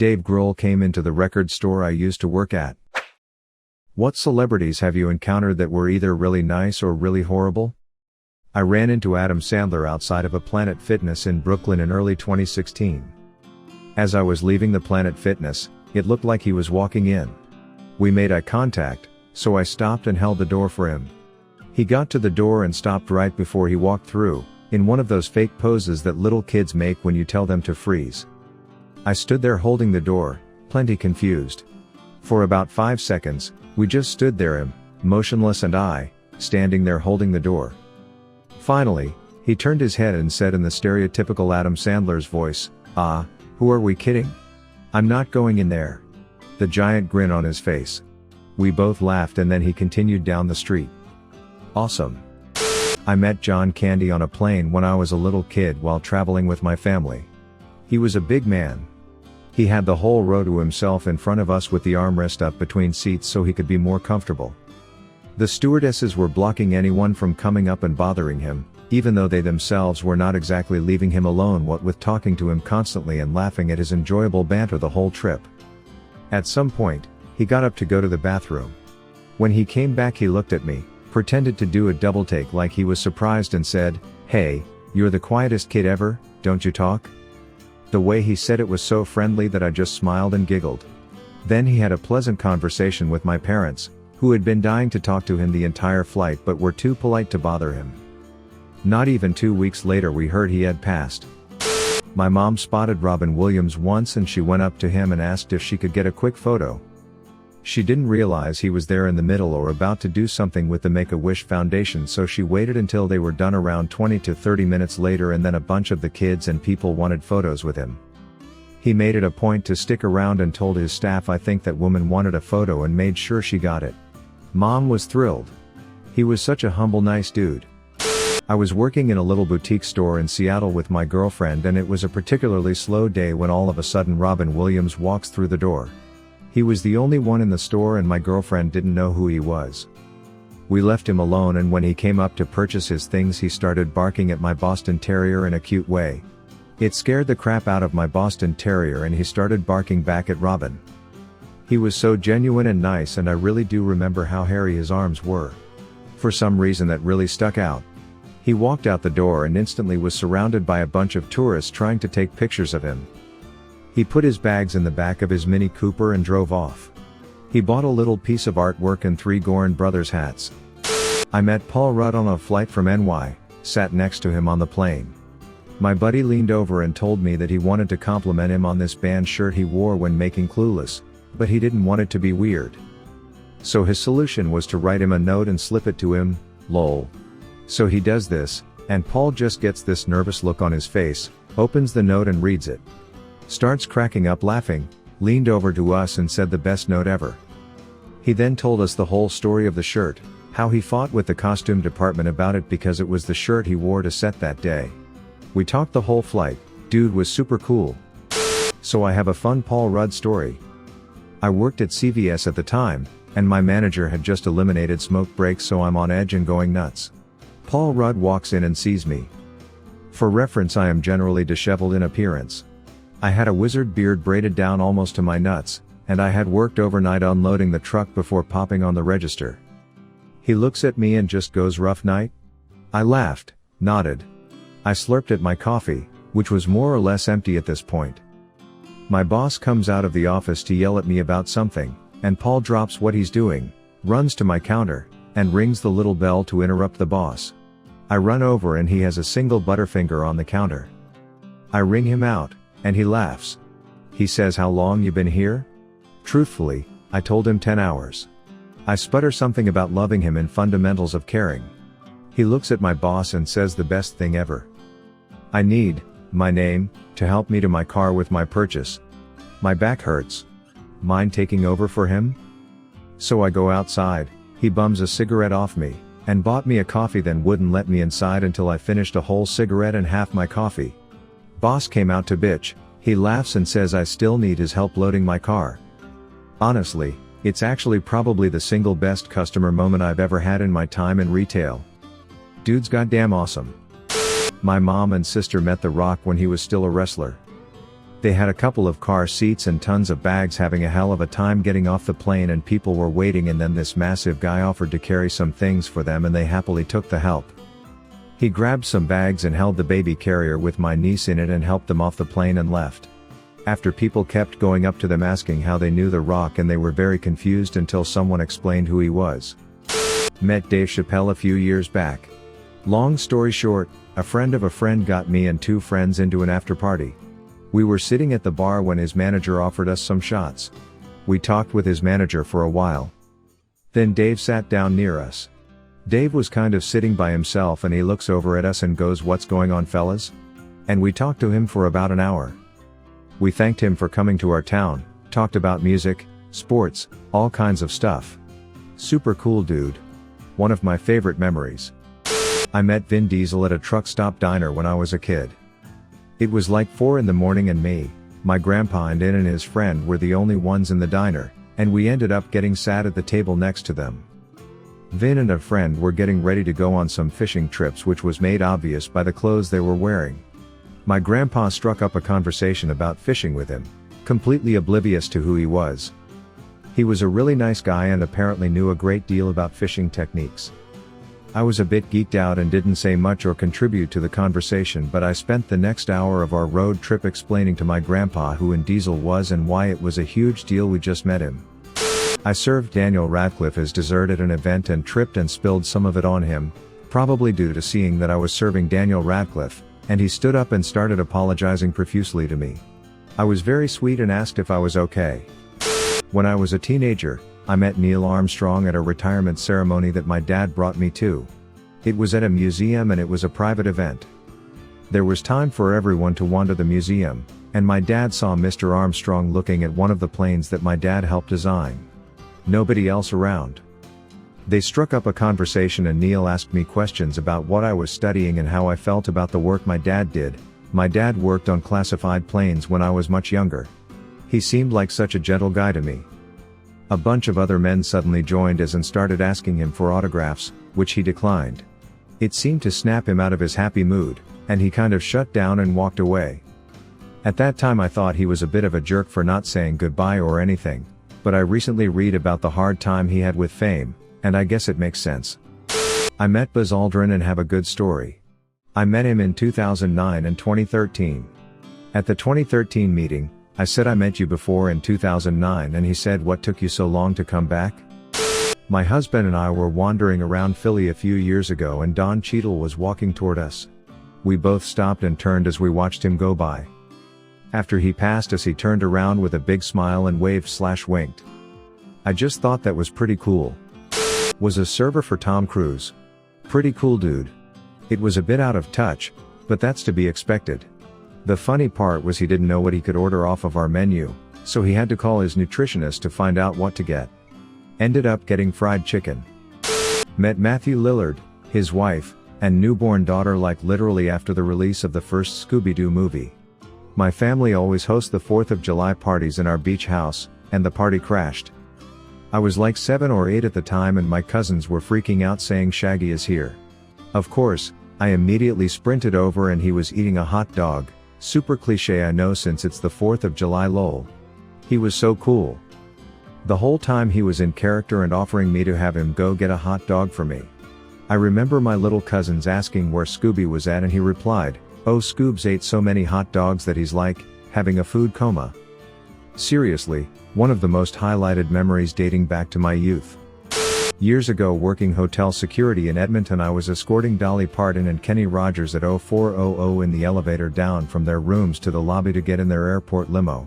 Dave Grohl came into the record store I used to work at. What celebrities have you encountered that were either really nice or really horrible? I ran into Adam Sandler outside of a Planet Fitness in Brooklyn in early 2016. As I was leaving the Planet Fitness, it looked like he was walking in. We made eye contact, so I stopped and held the door for him. He got to the door and stopped right before he walked through, in one of those fake poses that little kids make when you tell them to freeze. I stood there holding the door, plenty confused. For about 5 seconds, we just stood there, him, motionless, and I, standing there holding the door. Finally, he turned his head and said in the stereotypical Adam Sandler's voice, "Who are we kidding? I'm not going in there." The giant grin on his face. We both laughed and then he continued down the street. Awesome. I met John Candy on a plane when I was a little kid while traveling with my family. He was a big man. He had the whole row to himself in front of us with the armrest up between seats so he could be more comfortable. The stewardesses were blocking anyone from coming up and bothering him, even though they themselves were not exactly leaving him alone, what with talking to him constantly and laughing at his enjoyable banter the whole trip. At some point, he got up to go to the bathroom. When he came back, he looked at me, pretended to do a double take like he was surprised, and said, "Hey, you're the quietest kid ever, don't you talk?" The way he said it was so friendly that I just smiled and giggled. Then he had a pleasant conversation with my parents, who had been dying to talk to him the entire flight but were too polite to bother him. Not even 2 weeks later we heard he had passed. My mom spotted Robin Williams once and she went up to him and asked if she could get a quick photo. She didn't realize he was there in the middle or about to do something with the Make-A-Wish Foundation, so she waited until they were done around 20 to 30 minutes later, and then a bunch of the kids and people wanted photos with him. He made it a point to stick around and told his staff I think that woman wanted a photo and made sure she got it. Mom was thrilled. He was such a humble, nice dude. I was working in a little boutique store in Seattle with my girlfriend, and it was a particularly slow day when all of a sudden Robin Williams walks through the door. He was the only one in the store and my girlfriend didn't know who he was. We left him alone, and when he came up to purchase his things he started barking at my Boston Terrier in a cute way. It scared the crap out of my Boston Terrier and he started barking back at Robin. He was so genuine and nice, and I really do remember how hairy his arms were. For some reason that really stuck out. He walked out the door and instantly was surrounded by a bunch of tourists trying to take pictures of him. He put his bags in the back of his Mini Cooper and drove off. He bought a little piece of artwork and 3 Gorin Brothers hats. I met Paul Rudd on a flight from NY, sat next to him on the plane. My buddy leaned over and told me that he wanted to compliment him on this band shirt he wore when making Clueless, but he didn't want it to be weird. So his solution was to write him a note and slip it to him, lol. So he does this, and Paul just gets this nervous look on his face, opens the note and reads it. Starts cracking up laughing, leaned over to us and said the best note ever. He then told us the whole story of the shirt, how he fought with the costume department about it because it was the shirt he wore to set that day. We talked the whole flight, dude was super cool. So I have a fun Paul Rudd story. I worked at CVS at the time, and my manager had just eliminated smoke breaks, so I'm on edge and going nuts. Paul Rudd walks in and sees me. For reference, I am generally disheveled in appearance. I had a wizard beard braided down almost to my nuts, and I had worked overnight unloading the truck before popping on the register. He looks at me and just goes, "Rough night?" I laughed, nodded. I slurped at my coffee, which was more or less empty at this point. My boss comes out of the office to yell at me about something, and Paul drops what he's doing, runs to my counter, and rings the little bell to interrupt the boss. I run over and he has a single Butterfinger on the counter. I ring him out, and he laughs. He says, "How long you been here?" Truthfully, I told him 10 hours. I sputter something about loving him and fundamentals of caring. He looks at my boss and says the best thing ever. I need my name to help me to my car with my purchase. My back hurts. Mind taking over for him? So I go outside, he bums a cigarette off me, and bought me a coffee, then wouldn't let me inside until I finished a whole cigarette and half my coffee. Boss came out to bitch, he laughs and says I still need his help loading my car. Honestly, it's actually probably the single best customer moment I've ever had in my time in retail. Dude's goddamn awesome. My mom and sister met The Rock when he was still a wrestler. They had a couple of car seats and tons of bags, having a hell of a time getting off the plane, and people were waiting, and then this massive guy offered to carry some things for them and they happily took the help. He grabbed some bags and held the baby carrier with my niece in it and helped them off the plane and left. After, people kept going up to them asking how they knew The Rock, and they were very confused until someone explained who he was. Met Dave Chappelle a few years back. Long story short, a friend of a friend got me and two friends into an after party. We were sitting at the bar when his manager offered us some shots. We talked with his manager for a while. Then Dave sat down near us. Dave was kind of sitting by himself and he looks over at us and goes, "What's going on, fellas?" And we talked to him for about an hour. We thanked him for coming to our town, talked about music, sports, all kinds of stuff. Super cool dude. One of my favorite memories. I met Vin Diesel at a truck stop diner when I was a kid. It was like 4 in the morning and me, my grandpa and his friend were the only ones in the diner, and we ended up getting sat at the table next to them. Vin and a friend were getting ready to go on some fishing trips, which was made obvious by the clothes they were wearing. My grandpa struck up a conversation about fishing with him, completely oblivious to who he was. He was a really nice guy and apparently knew a great deal about fishing techniques. I was a bit geeked out and didn't say much or contribute to the conversation, but I spent the next hour of our road trip explaining to my grandpa who Vin Diesel was and why it was a huge deal we just met him. I served Daniel Radcliffe as dessert at an event and tripped and spilled some of it on him, probably due to seeing that I was serving Daniel Radcliffe, and he stood up and started apologizing profusely to me. I was very sweet and asked if I was okay. When I was a teenager, I met Neil Armstrong at a retirement ceremony that my dad brought me to. It was at a museum and it was a private event. There was time for everyone to wander the museum, and my dad saw Mr. Armstrong looking at one of the planes that my dad helped design. Nobody else around. They struck up a conversation and Neil asked me questions about what I was studying and how I felt about the work my dad did. My dad worked on classified planes when I was much younger. He seemed like such a gentle guy to me. A bunch of other men suddenly joined us and started asking him for autographs, which he declined. It seemed to snap him out of his happy mood, and he kind of shut down and walked away. At that time I thought he was a bit of a jerk for not saying goodbye or anything, but I recently read about the hard time he had with fame, and I guess it makes sense. I met Buzz Aldrin and have a good story. I met him in 2009 and 2013. At the 2013 meeting, I said I met you before in 2009 and he said, "What took you so long to come back?" My husband and I were wandering around Philly a few years ago and Don Cheadle was walking toward us. We both stopped and turned as we watched him go by. After he passed us he turned around with a big smile and waved/winked. I just thought that was pretty cool. Was a server for Tom Cruise. Pretty cool dude. It was a bit out of touch, but that's to be expected. The funny part was he didn't know what he could order off of our menu, so he had to call his nutritionist to find out what to get. Ended up getting fried chicken. Met Matthew Lillard, his wife, and newborn daughter like literally after the release of the first Scooby-Doo movie. My family always hosts the 4th of July parties in our beach house, and the party crashed. I was like 7 or 8 at the time and my cousins were freaking out saying Shaggy is here. Of course, I immediately sprinted over and he was eating a hot dog. Super cliche I know since it's the 4th of July lol. He was so cool. The whole time he was in character and offering me to have him go get a hot dog for me. I remember my little cousins asking where Scooby was at and he replied, "Oh, Scoobs ate so many hot dogs that he's like, having a food coma." Seriously, one of the most highlighted memories dating back to my youth. Years ago working hotel security in Edmonton I was escorting Dolly Parton and Kenny Rogers at 0400 in the elevator down from their rooms to the lobby to get in their airport limo.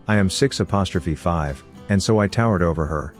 I am 6'5", and so I towered over her.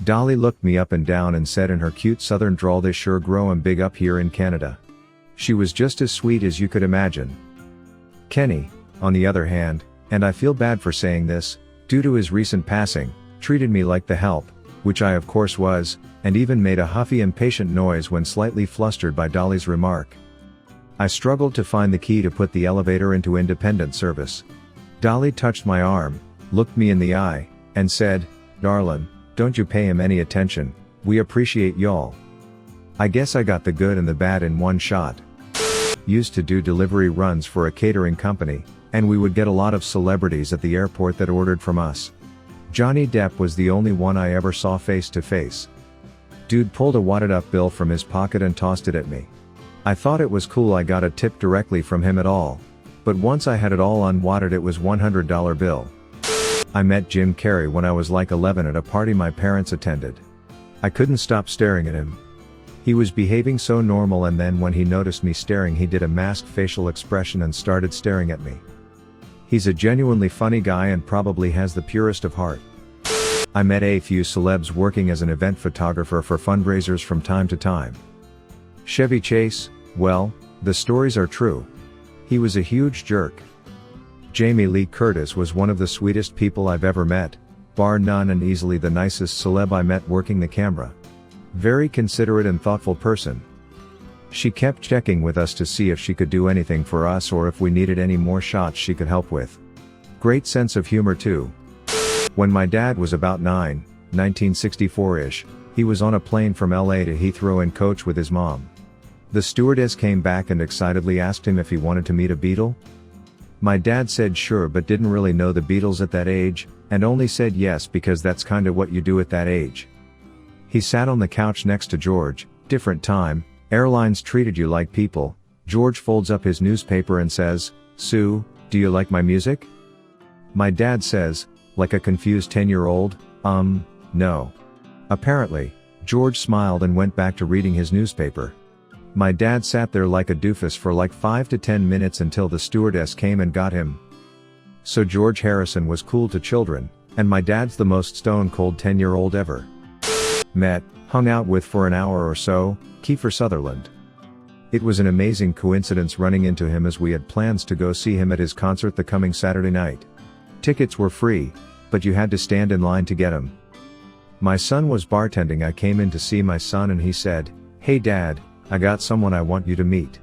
Dolly looked me up and down and said in her cute southern drawl, "They sure grow 'em big up here in Canada." She was just as sweet as you could imagine. Kenny, on the other hand, and I feel bad for saying this, due to his recent passing, treated me like the help, which I of course was, and even made a huffy impatient noise when slightly flustered by Dolly's remark. I struggled to find the key to put the elevator into independent service. Dolly touched my arm, looked me in the eye, and said, "Darlin', don't you pay him any attention, we appreciate y'all." I guess I got the good and the bad in one shot. Used to do delivery runs for a catering company, And we would get a lot of celebrities at the airport that ordered from us. Johnny Depp was the only one I ever saw face to face. Dude pulled a wadded up bill from his pocket and tossed it at me. I thought it was cool I got a tip directly from him at all. But once I had it all unwadded, it was $100 bill. I met Jim Carrey when I was like 11 at a party my parents attended. I couldn't stop staring at him. He was behaving so normal, and then when he noticed me staring, he did a masked facial expression and started staring at me. He's a genuinely funny guy and probably has the purest of heart. I met a few celebs working as an event photographer for fundraisers from time to time. Chevy Chase, well, the stories are true. He was a huge jerk. Jamie Lee Curtis was one of the sweetest people I've ever met, bar none, and easily the nicest celeb I met working the camera. Very considerate and thoughtful person. She kept checking with us to see if she could do anything for us or if we needed any more shots she could help with. Great sense of humor too. When my dad was about 9, 1964-ish, he was on a plane from LA to Heathrow in coach with his mom. The stewardess came back and excitedly asked him if he wanted to meet a Beatle. My dad said sure, but didn't really know the Beatles at that age, and only said yes because that's kinda what you do at that age. He sat on the couch next to George. Different time, airlines treated you like people. George folds up his newspaper and says, "Sue, do you like my music?" My dad says, like a confused 10-year-old, no. Apparently, George smiled and went back to reading his newspaper. My dad sat there like a doofus for like 5 to 10 minutes until the stewardess came and got him. So George Harrison was cool to children, and my dad's the most stone-cold 10-year-old ever. Met, hung out with for an hour or so, Kiefer Sutherland. It was an amazing coincidence running into him as we had plans to go see him at his concert the coming Saturday night. Tickets were free, but you had to stand in line to get them. My son was bartending. I came in to see my son and he said, "Hey Dad, I got someone I want you to meet."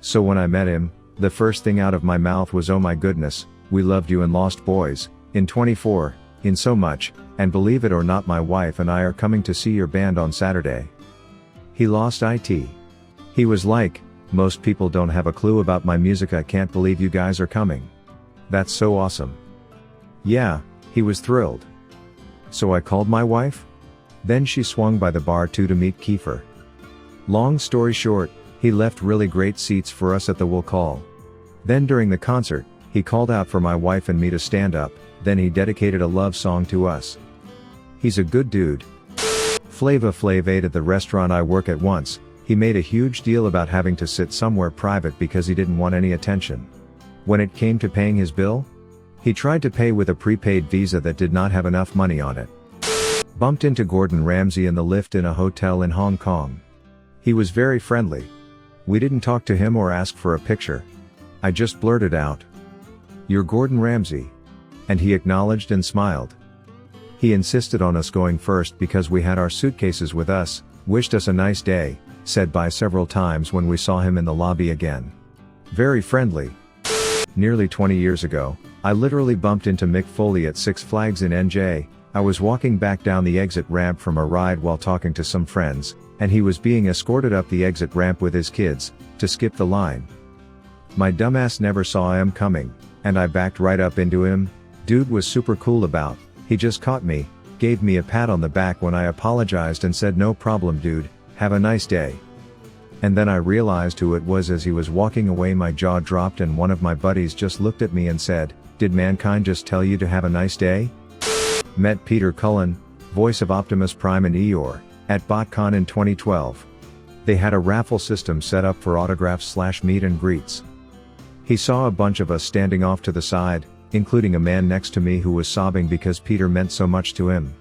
So when I met him, the first thing out of my mouth was, "Oh my goodness, we loved you in Lost Boys, in 24, in so much, and believe it or not, my wife and I are coming to see your band on Saturday." He lost it. He was like, "Most people don't have a clue about my music. I can't believe you guys are coming. That's so awesome." Yeah, he was thrilled. So I called my wife. Then she swung by the bar too to meet Kiefer. Long story short, he left really great seats for us at the will call. Then during the concert, he called out for my wife and me to stand up, then he dedicated a love song to us. He's a good dude. Flava Flav ate at the restaurant I work at once. He made a huge deal about having to sit somewhere private because he didn't want any attention. When it came to paying his bill, he tried to pay with a prepaid Visa that did not have enough money on it. Bumped into Gordon Ramsay in the lift in a hotel in Hong Kong. He was very friendly. We didn't talk to him or ask for a picture. I just blurted out, "You're Gordon Ramsay." And he acknowledged and smiled. He insisted on us going first because we had our suitcases with us, wished us a nice day, said bye several times when we saw him in the lobby again. Very friendly. Nearly 20 years ago, I literally bumped into Mick Foley at Six Flags in NJ. I was walking back down the exit ramp from a ride while talking to some friends, and he was being escorted up the exit ramp with his kids, to skip the line. My dumbass never saw him coming, and I backed right up into him. Dude was super cool about, he just caught me, gave me a pat on the back when I apologized and said, "No problem dude, have a nice day." And then I realized who it was as he was walking away. My jaw dropped and one of my buddies just looked at me and said, "Did mankind just tell you to have a nice day?" Met Peter Cullen, voice of Optimus Prime and Eeyore, at BotCon in 2012. They had a raffle system set up for autographs/meet and greets. He saw a bunch of us standing off to the side, including a man next to me who was sobbing because Peter meant so much to him.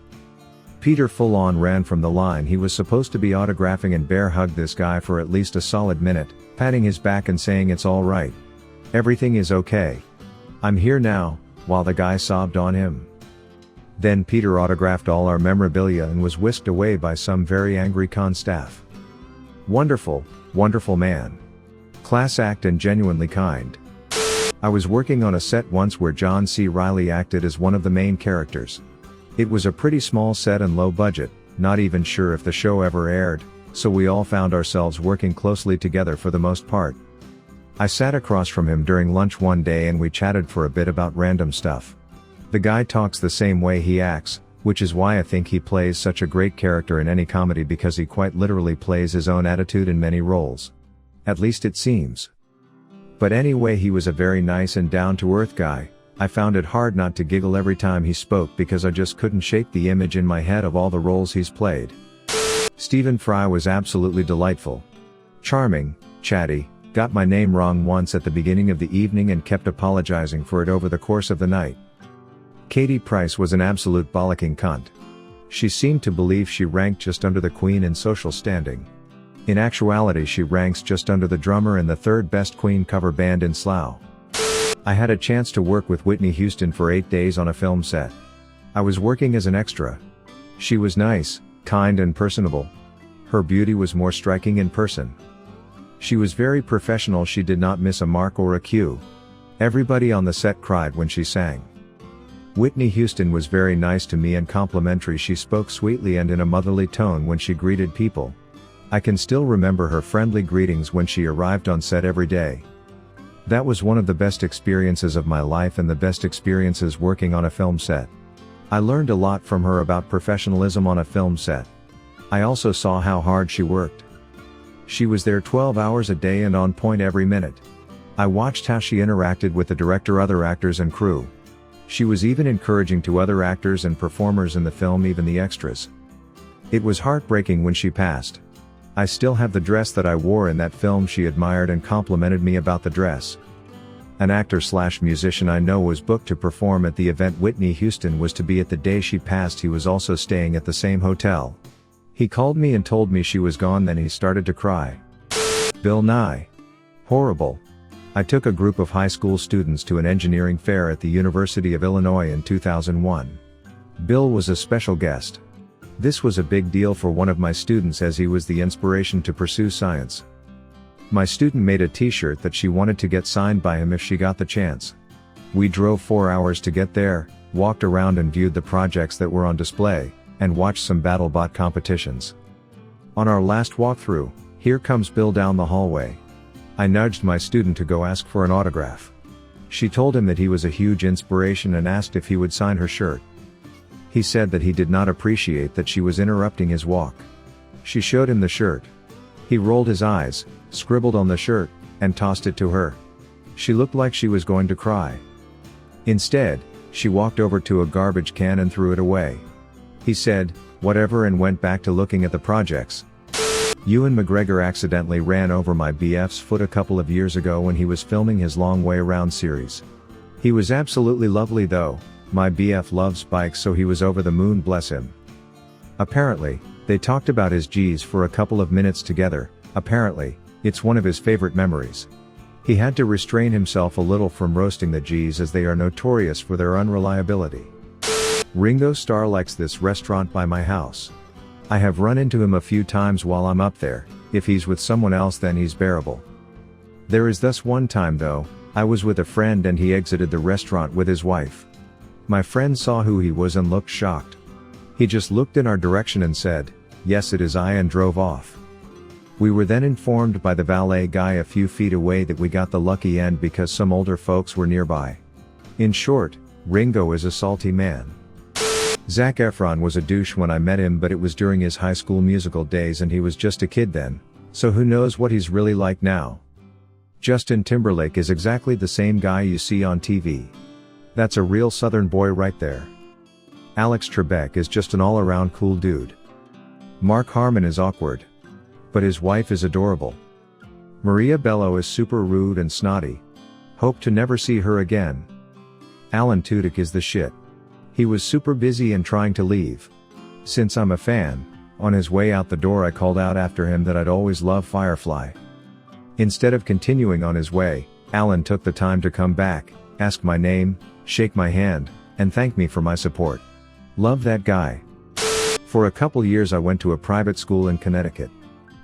Peter full-on ran from the line he was supposed to be autographing and bear hugged this guy for at least a solid minute, patting his back and saying it's all right. Everything is okay. I'm here now, while the guy sobbed on him. Then Peter autographed all our memorabilia and was whisked away by some very angry con staff. Wonderful, wonderful man. Class act and genuinely kind. I was working on a set once where John C. Reilly acted as one of the main characters. It was a pretty small set and low budget, not even sure if the show ever aired, so we all found ourselves working closely together for the most part. I sat across from him during lunch one day and we chatted for a bit about random stuff. The guy talks the same way he acts, which is why I think he plays such a great character in any comedy, because he quite literally plays his own attitude in many roles. At least it seems. But anyway, he was a very nice and down-to-earth guy. I found it hard not to giggle every time he spoke because I just couldn't shake the image in my head of all the roles he's played. Stephen Fry was absolutely delightful. Charming, chatty, got my name wrong once at the beginning of the evening and kept apologizing for it over the course of the night. Katie Price was an absolute bollocking cunt. She seemed to believe she ranked just under the Queen in social standing. In actuality, she ranks just under the drummer and the third best Queen cover band in Slough. I had a chance to work with Whitney Houston for 8 days on a film set. I was working as an extra. She was nice, kind and personable. Her beauty was more striking in person. She was very professional. She did not miss a mark or a cue. Everybody on the set cried when she sang. Whitney Houston was very nice to me and complimentary. She spoke sweetly and in a motherly tone when she greeted people. I can still remember her friendly greetings when she arrived on set every day. That was one of the best experiences of my life and the best experiences working on a film set. I learned a lot from her about professionalism on a film set. I also saw how hard she worked. She was there 12 hours a day and on point every minute. I watched how she interacted with the director, other actors and crew. She was even encouraging to other actors and performers in the film, even the extras. It was heartbreaking when she passed. I still have the dress that I wore in that film. She admired and complimented me about the dress. An actor/musician I know was booked to perform at the event Whitney Houston was to be at the day she passed. He was also staying at the same hotel. He called me and told me she was gone, then he started to cry. Bill Nye. Horrible. I took a group of high school students to an engineering fair at the University of Illinois in 2001. Bill was a special guest. This was a big deal for one of my students as he was the inspiration to pursue science. My student made a t-shirt that she wanted to get signed by him if she got the chance. We drove 4 hours to get there, walked around and viewed the projects that were on display, and watched some BattleBot competitions. On our last walkthrough, here comes Bill down the hallway. I nudged my student to go ask for an autograph. She told him that he was a huge inspiration and asked if he would sign her shirt. He said that he did not appreciate that she was interrupting his walk. She showed him the shirt. He rolled his eyes, scribbled on the shirt, and tossed it to her. She looked like she was going to cry. Instead, she walked over to a garbage can and threw it away. He said, "Whatever," and went back to looking at the projects. Ewan McGregor accidentally ran over my BF's foot a couple of years ago when he was filming his Long Way Around series. He was absolutely lovely though. My BF loves bikes, so he was over the moon, bless him. Apparently, they talked about his G's for a couple of minutes together. Apparently, it's one of his favorite memories. He had to restrain himself a little from roasting the G's as they are notorious for their unreliability. Ringo Starr likes this restaurant by my house. I have run into him a few times while I'm up there. If he's with someone else, then he's bearable. There is thus one time though, I was with a friend and he exited the restaurant with his wife. My friend saw who he was and looked shocked. He just looked in our direction and said, "Yes, it is I," and drove off. We were then informed by the valet guy a few feet away that we got the lucky end because some older folks were nearby. In short, Ringo is a salty man. Zac Efron was a douche when I met him, but it was during his High School Musical days and he was just a kid then, so who knows what he's really like now. Justin Timberlake is exactly the same guy you see on TV. That's a real Southern boy right there. Alex Trebek is just an all-around cool dude. Mark Harmon is awkward, but his wife is adorable. Maria Bello is super rude and snotty. Hope to never see her again. Alan Tudyk is the shit. He was super busy and trying to leave. Since I'm a fan, on his way out the door I called out after him that I'd always loved Firefly. Instead of continuing on his way, Alan took the time to come back, ask my name, shake my hand, and thank me for my support. Love that guy. For a couple years I went to a private school in Connecticut.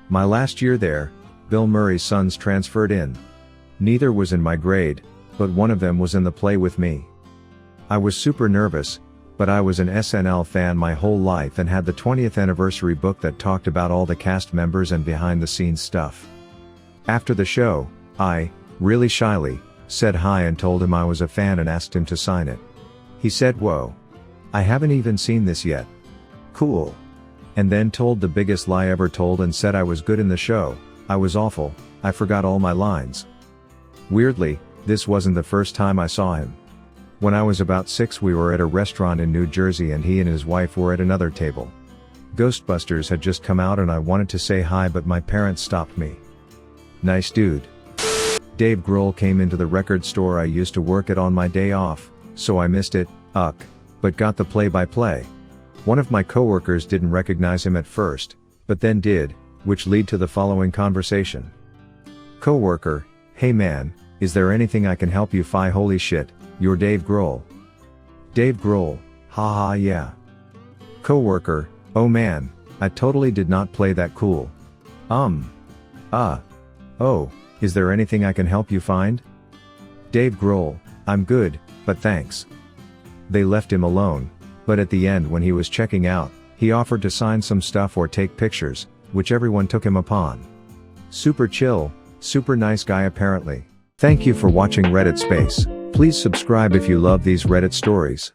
My last year there, Bill Murray's sons transferred in. Neither was in my grade, but one of them was in the play with me. I was super nervous, but I was an SNL fan my whole life and had the 20th anniversary book that talked about all the cast members and behind the scenes stuff. After the show, I Really shyly, said hi and told him I was a fan and asked him to sign it. He said, "Whoa. I haven't even seen this yet. Cool." And then told the biggest lie ever told and said I was good in the show. I was awful, I forgot all my lines. Weirdly, this wasn't the first time I saw him. When I was about 6 we were at a restaurant in New Jersey and he and his wife were at another table. Ghostbusters had just come out and I wanted to say hi but my parents stopped me. Nice dude. Dave Grohl came into the record store I used to work at on my day off, so I missed it, but got the play-by-play. One of my coworkers didn't recognize him at first, but then did, which led to the following conversation. Coworker, "Hey man, is there anything I can help you fi? Holy shit, you're Dave Grohl." Dave Grohl, haha yeah. Coworker, "Oh man, I totally did not play that cool. Oh, is there anything I can help you find?" Dave Grohl, "I'm good, but thanks." They left him alone, but at the end when he was checking out, he offered to sign some stuff or take pictures, which everyone took him upon. Super chill, super nice guy apparently. Thank you for watching Reddit Space. Please subscribe if you love these Reddit stories.